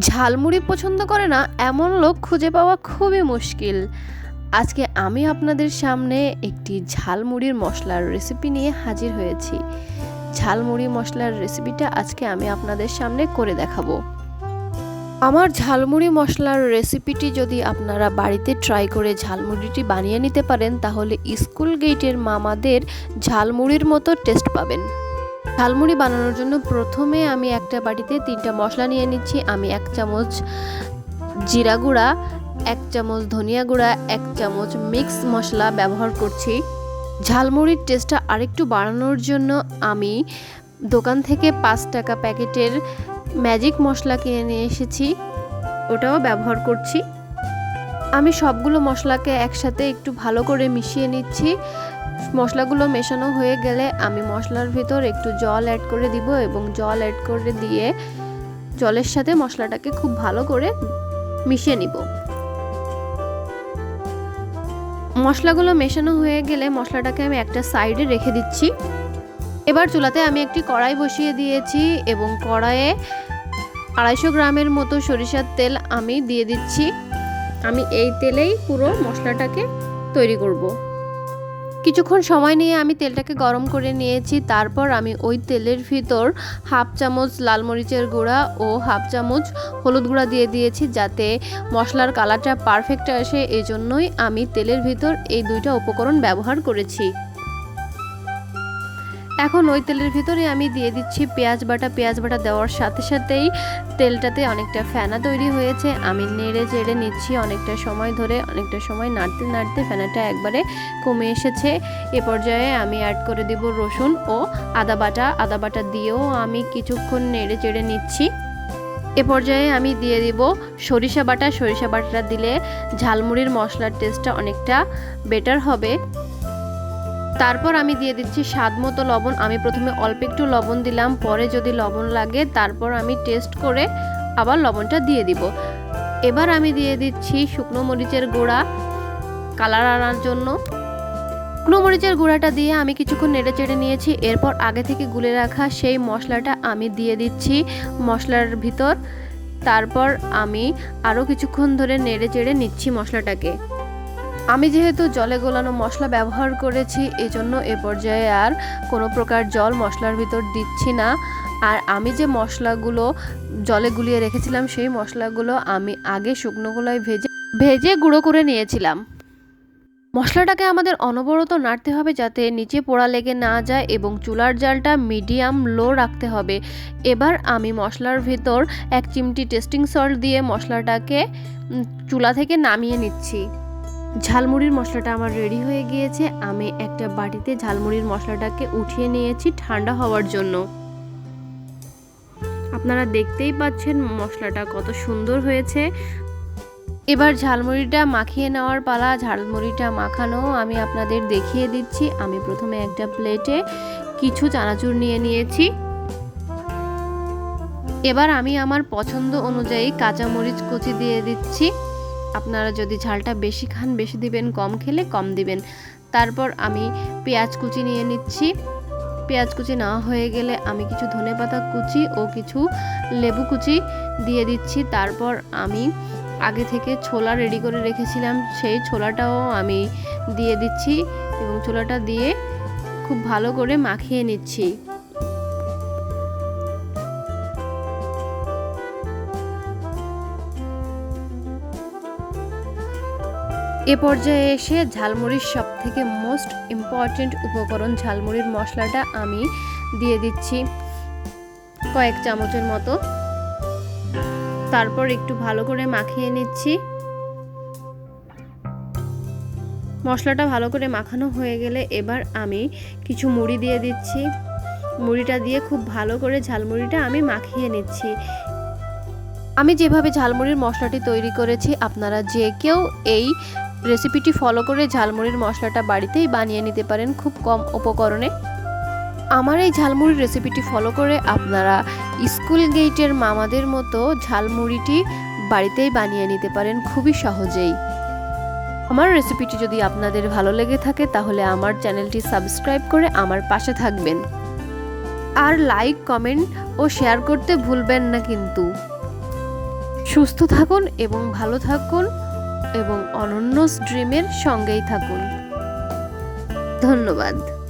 ঝালমুড়ি পছন্দ করে না এমন লোক খুঁজে পাওয়া খুবই মুশকিল। আজকে আমি আপনাদের সামনে একটি ঝালমুড়ির মশলার রেসিপি নিয়ে হাজির হয়েছি। ঝালমুড়ি মশলার রেসিপিটা আজকে আমি আপনাদের সামনে করে দেখাবো। আমার ঝালমুড়ি মশলার রেসিপিটি যদি আপনারা বাড়িতে ট্রাই করে ঝালমুড়িটি বানিয়ে নিতে পারেন, তাহলে স্কুল গেটের মামাদের ঝালমুড়ির মতো টেস্ট পাবেন। ঝালমুড়ি বানানোর জন্য প্রথমে আমি একটা বাটিতে 3টা মশলা নিয়ে নিচ্ছি। আমি 1 চামচ জিরা গুঁড়া, 1 চামচ ধনিয়া গুঁড়া, 1 চামচ মিক্স মশলা ব্যবহার করছি। ঝালমুড়ির টেস্টটা আরেকটু বাড়ানোর জন্য আমি দোকান থেকে 5 টাকা প্যাকেটের ম্যাজিক মশলা কিনে নিয়ে এসেছি, ওটাও ব্যবহার করছি। আমি সবগুলো মশলাকে একসাথে একটু ভালো করে মিশিয়ে নিচ্ছি। মশলাগুলো মেশানো হয়ে গেলে আমি মশলার ভিতর একটু জল অ্যাড করে দিব এবং জল অ্যাড করে দিয়ে জলের সাথে মশলাটাকে খুব ভালো করে মিশিয়ে নিব। মশলাগুলো মেশানো হয়ে গেলে মশলাটাকে আমি একটা সাইডে রেখে দিচ্ছি। এবার চুলাতে আমি একটি কড়াই বসিয়ে দিয়েছি এবং কড়াইয়ে 250 গ্রামের মতো সরিষার তেল আমি দিয়ে দিচ্ছি। আমি এই তেলেই পুরো মশলাটাকে তৈরি করব। কিছুক্ষণ সময় নিয়ে আমি তেলটাকে গরম করে নিয়েছি। তারপর আমি ওই তেলের ভিতর 1/2 চামচ লাল মরিচের গুঁড়া ও 1/2 চামচ হলুদ গুঁড়া দিয়ে দিয়েছি, যাতে মশলার কালারটা পারফেক্ট আসে। এই জন্যই আমি তেলের ভিতর এই 2টা উপকরণ ব্যবহার করেছি। এখন ওই তেলের ভিতরে আমি দিয়ে দিচ্ছি পেঁয়াজ বাটা। পেঁয়াজ বাটা দেওয়ার সাথে সাথেই তেলটাতে অনেকটা ফেনা তৈরি হয়েছে। আমি নেড়ে চেড়ে নিচ্ছি অনেকটা সময় ধরে। অনেকটা সময় নাড়তে নাড়তে ফেনাটা একবারে কমে এসেছে। এ পর্যায়ে আমি অ্যাড করে দিব রসুন ও আদা বাটা। আদা বাটা দিয়েও আমি কিছুক্ষণ নেড়ে চেড়ে নিচ্ছি। এ পর্যায়ে আমি দিয়ে দিব সরিষা বাটা। সরিষা বাটাটা দিলে ঝালমুড়ির মশলার টেস্টটা অনেকটা বেটার হবে। তারপর আমি দিয়ে দিচ্ছি স্বাদ মতো লবণ। আমি প্রথমে অল্প একটু লবণ দিলাম, পরে যদি লবণ লাগে তারপর আমি টেস্ট করে আবার লবণটা দিয়ে দিব। এবার আমি দিয়ে দিচ্ছি শুকনো মরিচের গুঁড়া কালার আনার জন্য। শুকনো মরিচের গুঁড়াটা দিয়ে আমি কিছুক্ষণ নেড়ে চেড়ে নিয়েছি। এরপর আগে থেকে গুলে রাখা সেই মশলাটা আমি দিয়ে দিচ্ছি মশলার ভিতর। তারপর আমি আরও কিছুক্ষণ ধরে নেড়ে চেড়ে নিচ্ছি মশলাটাকে। আমি যেহেতু জলে গোলানো মশলা ব্যবহার করেছি, এজন্য এ পর্যায়ে আর কোনো প্রকার জল মশলার ভিতর দিচ্ছি না। আর আমি যে মশলাগুলো জলে গুলিয়ে রেখেছিলাম, সেই মশলাগুলো আমি আগে শুকনো খোলায় ভেজে গুঁড়ো করে নিয়েছিলাম। মশলাটাকে আমাদের অনবরত নাড়তে হবে যাতে নিচে পোড়া লেগে না যায় এবং চুলার জালটা মিডিয়াম লো রাখতে হবে। এবার আমি মশলার ভিতর 1 চিমটি টেস্টিং সল্ট দিয়ে মশলাটাকে চুলা থেকে নামিয়ে নিচ্ছি। ঝালমুড়ির মশলাটা আমার রেডি হয়ে গিয়েছে। আমি একটা বাটিতে ঝালমুড়ির মশলাটাকে উঠিয়ে নিয়েছি ঠান্ডা হওয়ার জন্য। আপনারা দেখতেই পাচ্ছেন মশলাটা কত সুন্দর হয়েছে। এবার ঝালমুড়িটা মাখিয়ে নেওয়ার পালা। ঝালমুড়িটা মাখানো আমি আপনাদের দেখিয়ে দিচ্ছি। আমি প্রথমে একটা প্লেটে কিছু চানাচুর নিয়ে নিয়েছি। এবার আমি আমার পছন্দ অনুযায়ী কাঁচামরিচ কুচি দিয়ে দিচ্ছি। আপনারা যদি ঝালটা বেশি খান বেশি দিবেন, কম খেলে কম দিবেন। তারপর আমি পেঁয়াজ কুচি নিয়ে নিচ্ছি। পেঁয়াজ কুচি নেওয়া হয়ে গেলে আমি কিছু ধনেপাতা কুচি ও কিছু লেবু কুচি দিয়ে দিচ্ছি। তারপর আমি আগে থেকে ছোলা রেডি করে রেখেছিলাম, সেই ছোলাটাও আমি দিয়ে দিচ্ছি এবং ছোলাটা দিয়ে খুব ভালো করে মাখিয়ে নিচ্ছি। এ পর্যায়ে এসে ঝালমুড়ির সবথেকে মোস্ট ইম্পর্ট্যান্ট উপকরণ ঝালমুড়ির মশলাটা আমি দিয়ে দিচ্ছি কয়েক চামচের মতো। তারপর একটু ভালো করে মাখিয়ে নিচ্ছি। মশলাটা ভালো করে মাখানো হয়ে গেলে এবার আমি কিছু মুড়ি দিয়ে দিচ্ছি। মুড়িটা দিয়ে খুব ভালো করে ঝালমুড়িটা আমি মাখিয়ে নিচ্ছি। আমি যেভাবে ঝালমুড়ির মশলাটি তৈরি করেছি, আপনারা যে কেউ এই রেসিপিটি ফলো করে ঝালমুড়ির মশলাটা বাড়িতেই বানিয়ে নিতে পারেন খুব কম উপকরণে। আমার এই ঝালমুড়ির রেসিপিটি ফলো করে আপনারা স্কুল গেটের মামাদের মতো ঝালমুড়িটি বাড়িতেই বানিয়ে নিতে পারেন খুবই সহজেই। আমার রেসিপিটি যদি আপনাদের ভালো লেগে থাকে তাহলে আমার চ্যানেলটি সাবস্ক্রাইব করে আমার পাশে থাকবেন। আর লাইক, কমেন্ট ও শেয়ার করতে ভুলবেন না কিন্তু। সুস্থ থাকুন এবং ভালো থাকুন এবং অনন্যস ড্রিমের সঙ্গেই থাকুন। ধন্যবাদ।